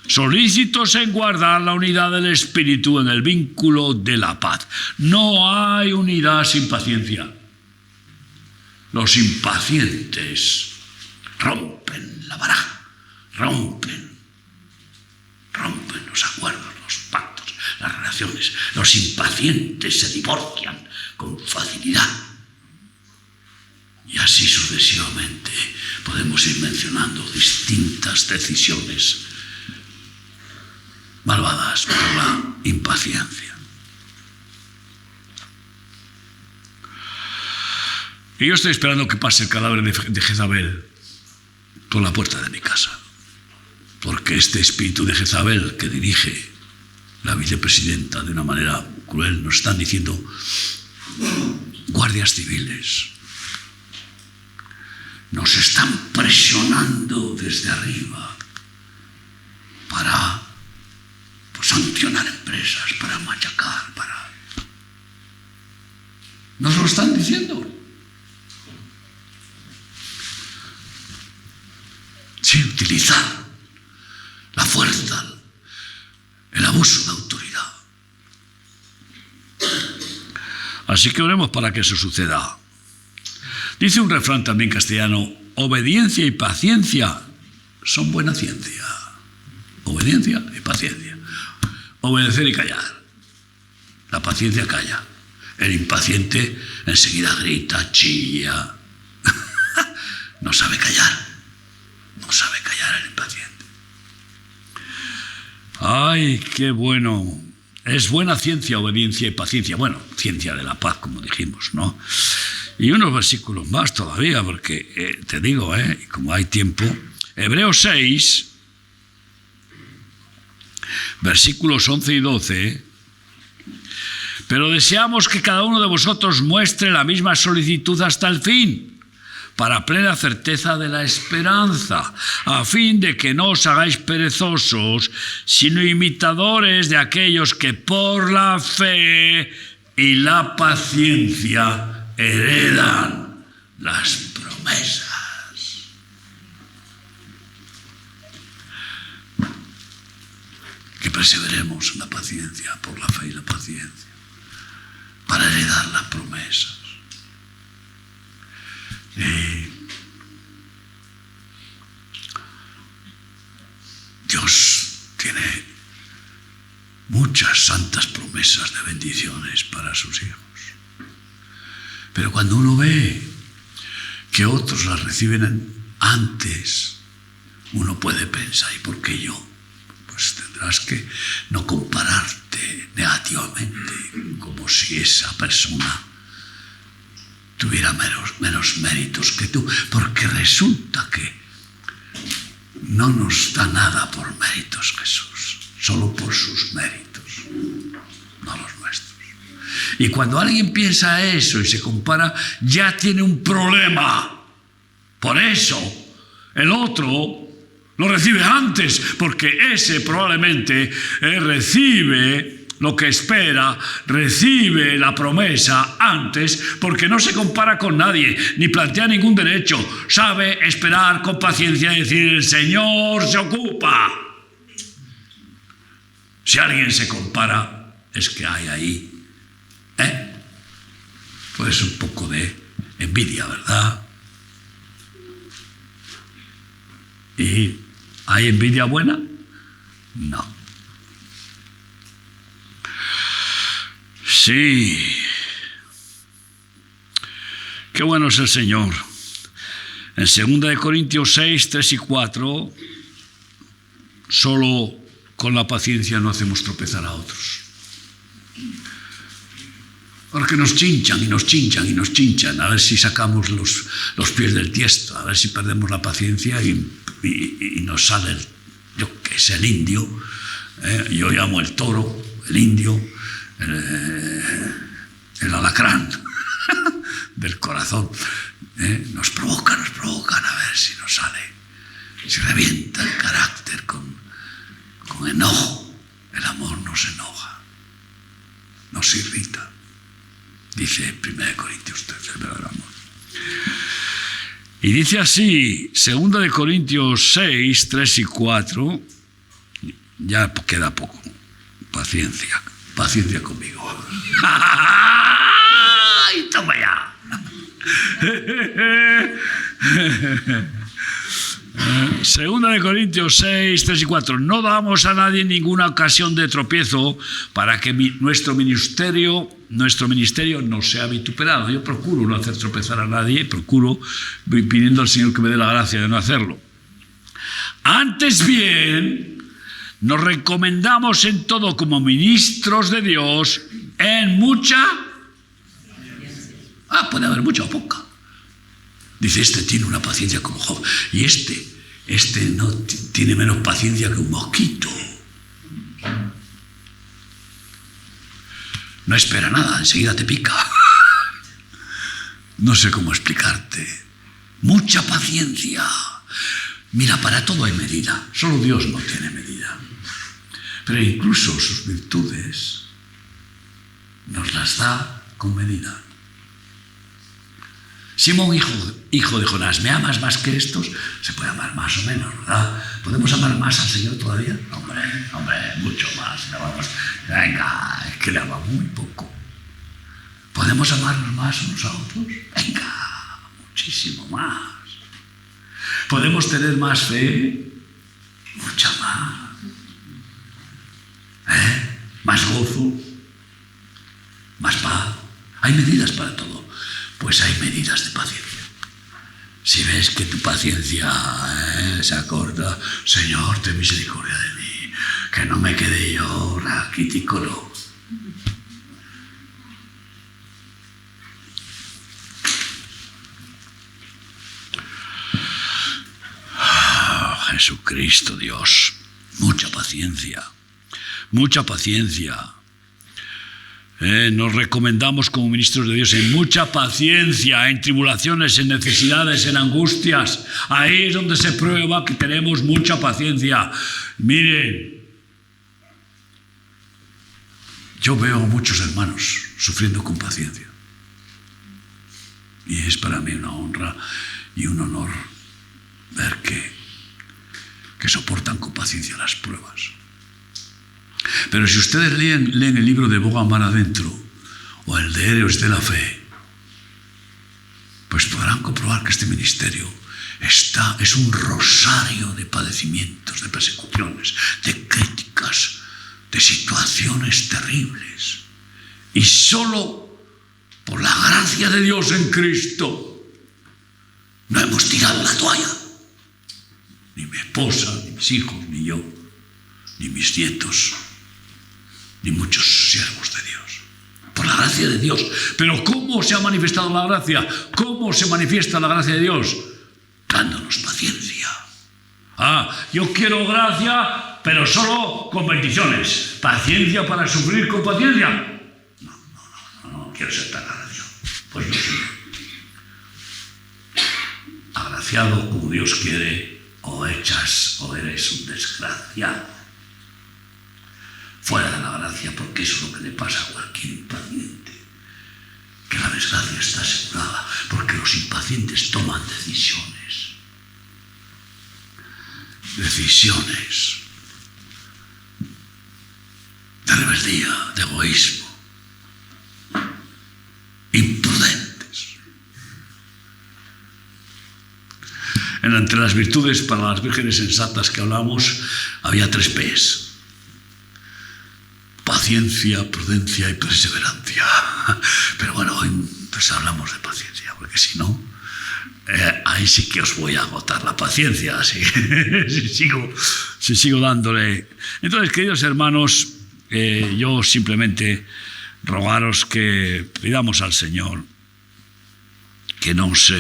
Solícitos en guardar la unidad del Espíritu en el vínculo de la paz. No hay unidad sin paciencia. Los impacientes rompen la baraja, rompen los acuerdos, los pactos, las relaciones. Los impacientes se divorcian con facilidad. Y así sucesivamente podemos ir mencionando distintas decisiones malvadas por la impaciencia. Y yo estoy esperando que pase el cadáver de Jezabel por la puerta de mi casa. Porque este espíritu de Jezabel que dirige la vicepresidenta de una manera cruel, nos están diciendo guardias civiles. Nos están presionando desde arriba para sancionar empresas, para machacar, para... Nos lo están diciendo. Sí, utilizar la fuerza, el abuso de autoridad. Así que oremos para que eso suceda. Dice un refrán también castellano: obediencia y paciencia son buena ciencia. Obediencia y paciencia. Obedecer y callar. La paciencia calla. El impaciente enseguida grita, chilla. No sabe callar. No sabe callar el impaciente. ¡Ay, qué bueno! Es buena ciencia, obediencia y paciencia. Bueno, ciencia de la paz, como dijimos, ¿no? Y unos versículos más todavía, porque te digo, como hay tiempo, Hebreos 6, versículos 11 y 12, pero deseamos que cada uno de vosotros muestre la misma solicitud hasta el fin, para plena certeza de la esperanza, a fin de que no os hagáis perezosos, sino imitadores de aquellos que por la fe y la paciencia heredan las promesas. Que perseveremos en la paciencia, por la fe y la paciencia, para heredar las promesas. Dios tiene muchas santas promesas de bendiciones para sus hijos. Pero cuando uno ve que otros las reciben Antes uno puede pensar, ¿y por qué yo? Pues tendrás que no compararte negativamente, como si esa persona tuviera menos méritos que tú, porque resulta que no nos da nada por méritos Jesús, solo por sus méritos, no los nuestros. Y cuando alguien piensa eso y se compara, ya tiene un problema. Por eso el otro lo recibe antes, porque ese probablemente recibe lo que espera, recibe la promesa antes, porque no se compara con nadie, ni plantea ningún derecho. Sabe esperar con paciencia y decir, el Señor se ocupa. Si alguien se compara, es que hay ahí, pues un poco de envidia, ¿verdad? ¿Y hay envidia buena? No. Sí. Qué bueno es el Señor. En 2 Corintios 6, 3 y 4, solo con la paciencia no hacemos tropezar a otros. Porque nos chinchan y nos chinchan y nos chinchan, a ver si sacamos los pies del tiesto, a ver si perdemos la paciencia y nos sale, yo qué sé, el indio, yo llamo el toro, el indio, el alacrán del corazón. Nos provocan a ver si nos sale, si revienta el carácter con enojo. El amor nos enoja, nos irrita. Dice 1 Corintios 13, el verdadero amor. Y dice así, 2 Corintios 6, 3 y 4, ya queda poco. Paciencia conmigo. ¡Ay, toma ya! 2 Corintios 6, 3 y 4. No damos a nadie ninguna ocasión de tropiezo para que nuestro ministerio no sea vituperado. Yo procuro no hacer tropezar a nadie, procuro pidiendo al Señor que me dé la gracia de no hacerlo. Antes bien, nos recomendamos en todo como ministros de Dios en mucha... puede haber mucha o poca. Dice, este tiene una paciencia como Job. Y este no tiene menos paciencia que un mosquito. No espera nada, enseguida te pica. No sé cómo explicarte. Mucha paciencia. Mira, para todo hay medida. Solo Dios no tiene medida. Pero incluso sus virtudes nos las da con medida. Simón, hijo de Jonás, ¿me amas más que estos? Se puede amar más o menos, ¿verdad? ¿Podemos amar más al Señor todavía? Hombre, mucho más. Venga, es que le ama muy poco. ¿Podemos amarnos más unos a otros? Venga, muchísimo más. ¿Podemos tener más fe? Mucha más. Más gozo, más paz. Hay medidas para todo. Pues hay medidas de paciencia. Si ves que tu paciencia se acorta, Señor, ten misericordia de mí, que no me quede yo raquítico, no. Jesucristo Dios, mucha paciencia, mucha paciencia. Nos recomendamos como ministros de Dios en mucha paciencia, en tribulaciones, en necesidades, en angustias. Ahí es donde se prueba que tenemos mucha paciencia. Miren, yo veo a muchos hermanos sufriendo con paciencia. Y es para mí una honra y un honor ver que soportan con paciencia las pruebas. Pero si ustedes leen el libro de Boga Mar Adentro o el de Héroes de la Fe, pues podrán comprobar que este ministerio es un rosario de padecimientos, de persecuciones, de críticas, de situaciones terribles. Y solo por la gracia de Dios en Cristo no hemos tirado la toalla. ni mi esposa, ni mis hijos, ni yo, ni mis nietos, ni muchos siervos de Dios. Por la gracia de Dios. Pero ¿cómo se ha manifestado la gracia? ¿Cómo se manifiesta la gracia de Dios? Dándonos paciencia. Yo quiero gracia, pero solo con bendiciones. ¿Paciencia para sufrir con paciencia? No quiero ser tan agraciado. Pues no soy. Agraciado como Dios quiere, o eres un desgraciado. Fuera de la gracia, porque eso es lo que le pasa a cualquier impaciente. Que la desgracia está asegurada, porque los impacientes toman decisiones. Decisiones de rebeldía, de egoísmo, imprudentes. Entre las virtudes para las vírgenes sensatas que hablamos, había 3 P's. Paciencia, prudencia y perseverancia. Pero bueno, hoy pues hablamos de paciencia, porque si no, ahí sí que os voy a agotar la paciencia, si sigo dándole. Entonces, queridos hermanos, yo simplemente rogaros que pidamos al Señor que nos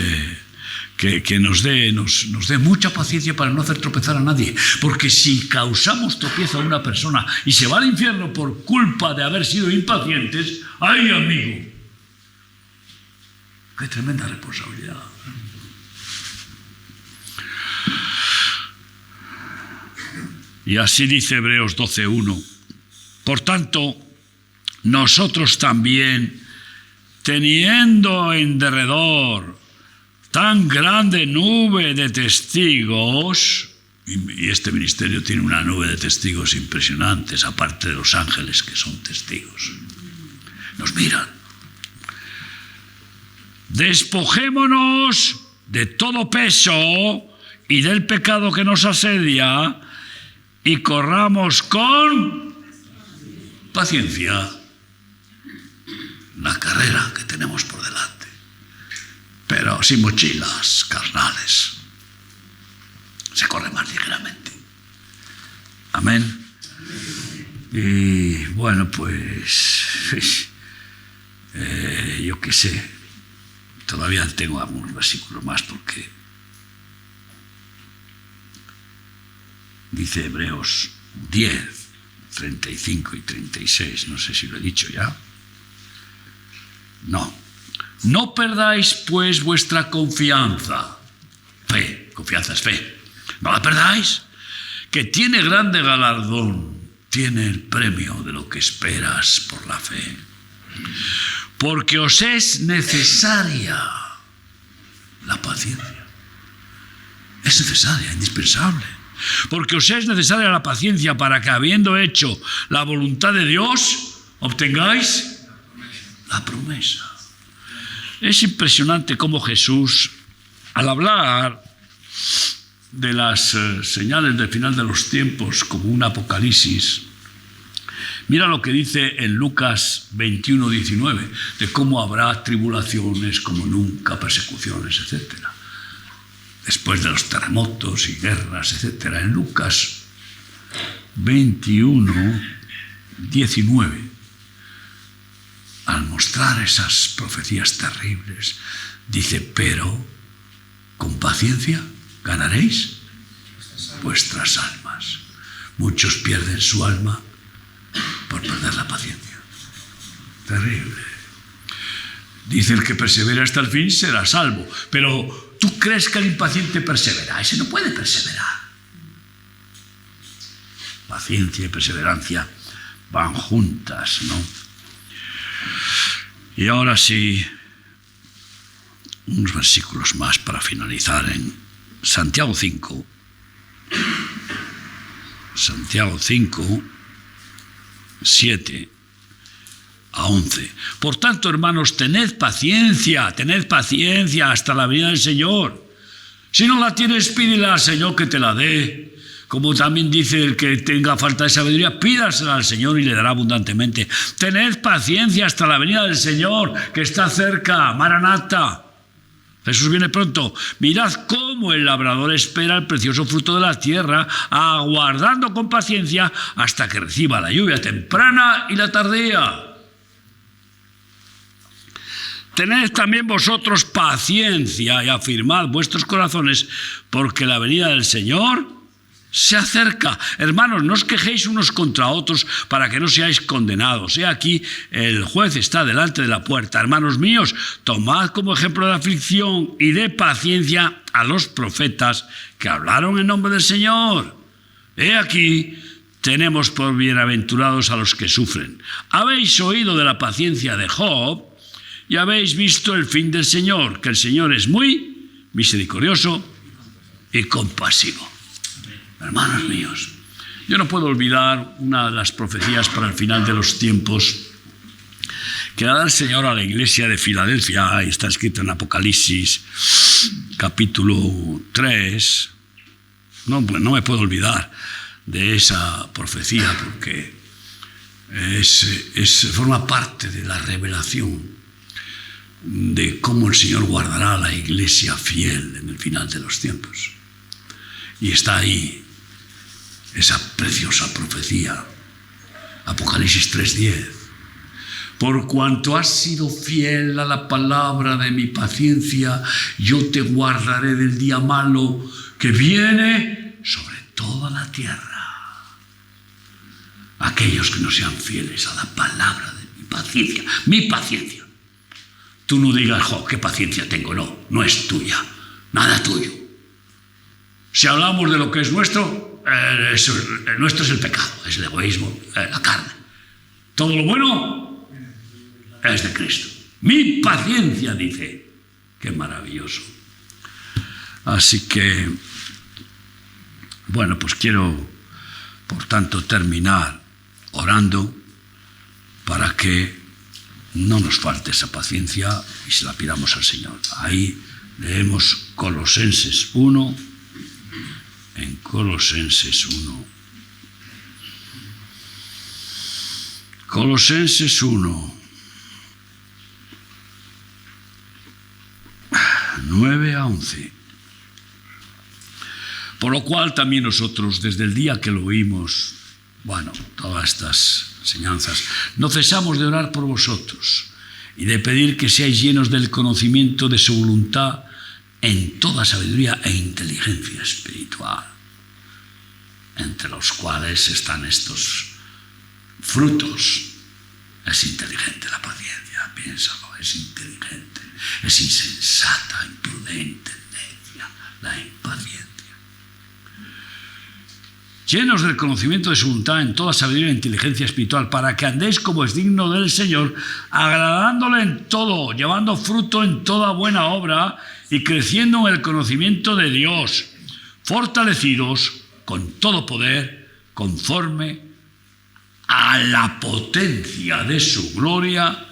dé mucha paciencia para no hacer tropezar a nadie. Porque si causamos tropiezo a una persona y se va al infierno por culpa de haber sido impacientes, ¡ay, amigo! ¡Qué tremenda responsabilidad! Y así dice Hebreos 12:1. Por tanto, nosotros también, teniendo en derredor tan grande nube de testigos, y este ministerio tiene una nube de testigos impresionantes, aparte de los ángeles que son testigos, nos miran. Despojémonos de todo peso y del pecado que nos asedia y corramos con paciencia la carrera que tenemos por delante, pero sin mochilas carnales. Se corre más ligeramente. Amén. Y bueno, pues yo qué sé, todavía tengo algunos versículos más, porque dice Hebreos 10, 35 y 36, no sé si lo he dicho ya. No perdáis pues vuestra confianza. Fe, confianza es fe. No la perdáis, que tiene grande galardón, tiene el premio de lo que esperas por la fe. Porque os es necesaria la paciencia. Es necesaria, indispensable. Porque os es necesaria la paciencia para que, habiendo hecho la voluntad de Dios, obtengáis la promesa. Es impresionante cómo Jesús, al hablar de las señales del final de los tiempos como un apocalipsis, mira lo que dice en Lucas 21, 19, de cómo habrá tribulaciones como nunca, persecuciones, etc. Después de los terremotos y guerras, etc. En Lucas 21, 19, al mostrar esas profecías terribles, dice, pero con paciencia ganaréis vuestras almas. Muchos pierden su alma por perder la paciencia. Terrible. Dice, el que persevera hasta el fin será salvo. Pero ¿tú crees que el impaciente persevera? Ese no puede perseverar. Paciencia y perseverancia van juntas, ¿no? Y ahora sí, unos versículos más para finalizar en Santiago 5. Santiago 5, 7 a 11. Por tanto, hermanos, tened paciencia hasta la venida del Señor. Si no la tienes, pídela al Señor que te la dé. Como también dice, el que tenga falta de sabiduría, pídasela al Señor y le dará abundantemente. Tened paciencia hasta la venida del Señor, que está cerca, Maranatha. Jesús viene pronto. Mirad cómo el labrador espera el precioso fruto de la tierra, aguardando con paciencia hasta que reciba la lluvia temprana y la tardía. Tened también vosotros paciencia y afirmad vuestros corazones, porque la venida del Señor se acerca. Hermanos, no os quejéis unos contra otros para que no seáis condenados. He aquí, el juez está delante de la puerta. Hermanos míos, tomad como ejemplo de aflicción y de paciencia a los profetas que hablaron en nombre del Señor. He aquí, tenemos por bienaventurados a los que sufren. Habéis oído de la paciencia de Job y habéis visto el fin del Señor, que el Señor es muy misericordioso y compasivo. Hermanos míos, yo no puedo olvidar una de las profecías para el final de los tiempos que da el Señor a la iglesia de Filadelfia. Ahí está escrito en Apocalipsis, capítulo 3. No me puedo olvidar de esa profecía porque forma parte de la revelación de cómo el Señor guardará a la iglesia fiel en el final de los tiempos. Y está ahí esa preciosa profecía, Apocalipsis 3:10. Por cuanto has sido fiel a la palabra de mi paciencia, yo te guardaré del día malo que viene sobre toda la tierra. Aquellos que no sean fieles a la palabra de mi paciencia. Tú no digas, qué paciencia tengo, no es tuya, nada tuyo. Si hablamos de lo que es nuestro, nuestro es el pecado, es el egoísmo, la carne. Todo lo bueno es de Cristo. Mi paciencia, dice. Qué maravilloso. Así que, bueno, pues quiero, por tanto, terminar orando para que no nos falte esa paciencia y se la pidamos al Señor. Ahí leemos Colosenses 1. En Colosenses 1. Colosenses 1. 9-11. Por lo cual también nosotros, desde el día que lo oímos, todas estas enseñanzas, no cesamos de orar por vosotros y de pedir que seáis llenos del conocimiento de su voluntad en toda sabiduría e inteligencia espiritual, entre los cuales están estos frutos. Es inteligente la paciencia, piénsalo, es inteligente, es insensata, imprudente, necia, la impaciencia. Llenos del conocimiento de su voluntad en toda sabiduría e inteligencia espiritual, para que andéis como es digno del Señor, agradándole en todo, llevando fruto en toda buena obra y creciendo en el conocimiento de Dios, fortalecidos con todo poder, conforme a la potencia de su gloria,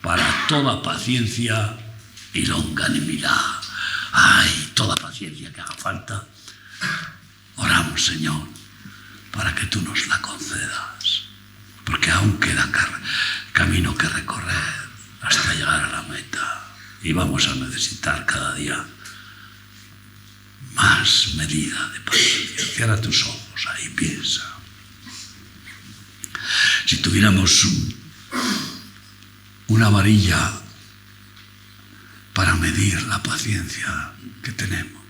para toda paciencia y longanimidad. Ay, toda paciencia que haga falta. Oramos, Señor, para que tú nos la concedas, porque aún queda camino que recorrer hasta llegar a la meta, y vamos a necesitar cada día más medida de paciencia. Cierra tus ojos, ahí piensa. Si tuviéramos una varilla para medir la paciencia que tenemos,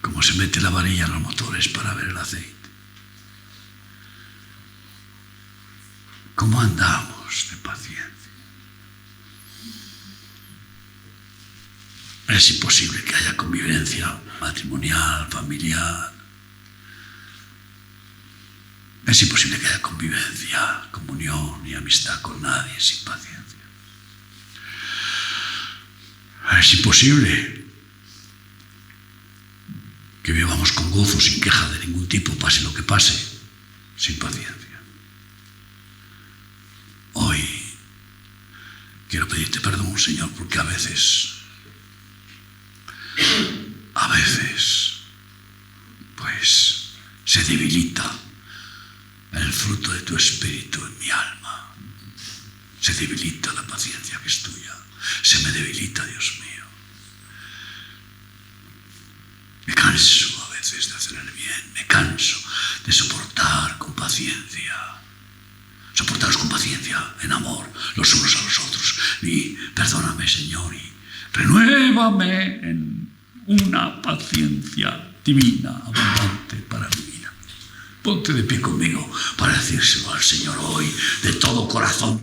como se mete la varilla en los motores para ver el aceite, ¿cómo andamos de paciencia? Es imposible que haya convivencia matrimonial, familiar. Es imposible que haya convivencia, comunión y amistad con nadie sin paciencia. Es imposible que vivamos con gozo, sin queja de ningún tipo, pase lo que pase, sin paciencia. Hoy quiero pedirte perdón, Señor, porque a veces, pues, se debilita el fruto de tu espíritu en mi alma. Se debilita la paciencia que es tuya. Se me debilita, Dios mío. canso a veces de hacer el bien, me canso de soportar con paciencia. Soportaros con paciencia, en amor, los unos a los otros. Y perdóname, Señor, y renuévame en una paciencia divina, abundante para mi vida. Ponte de pie conmigo para decírselo al Señor hoy de todo corazón.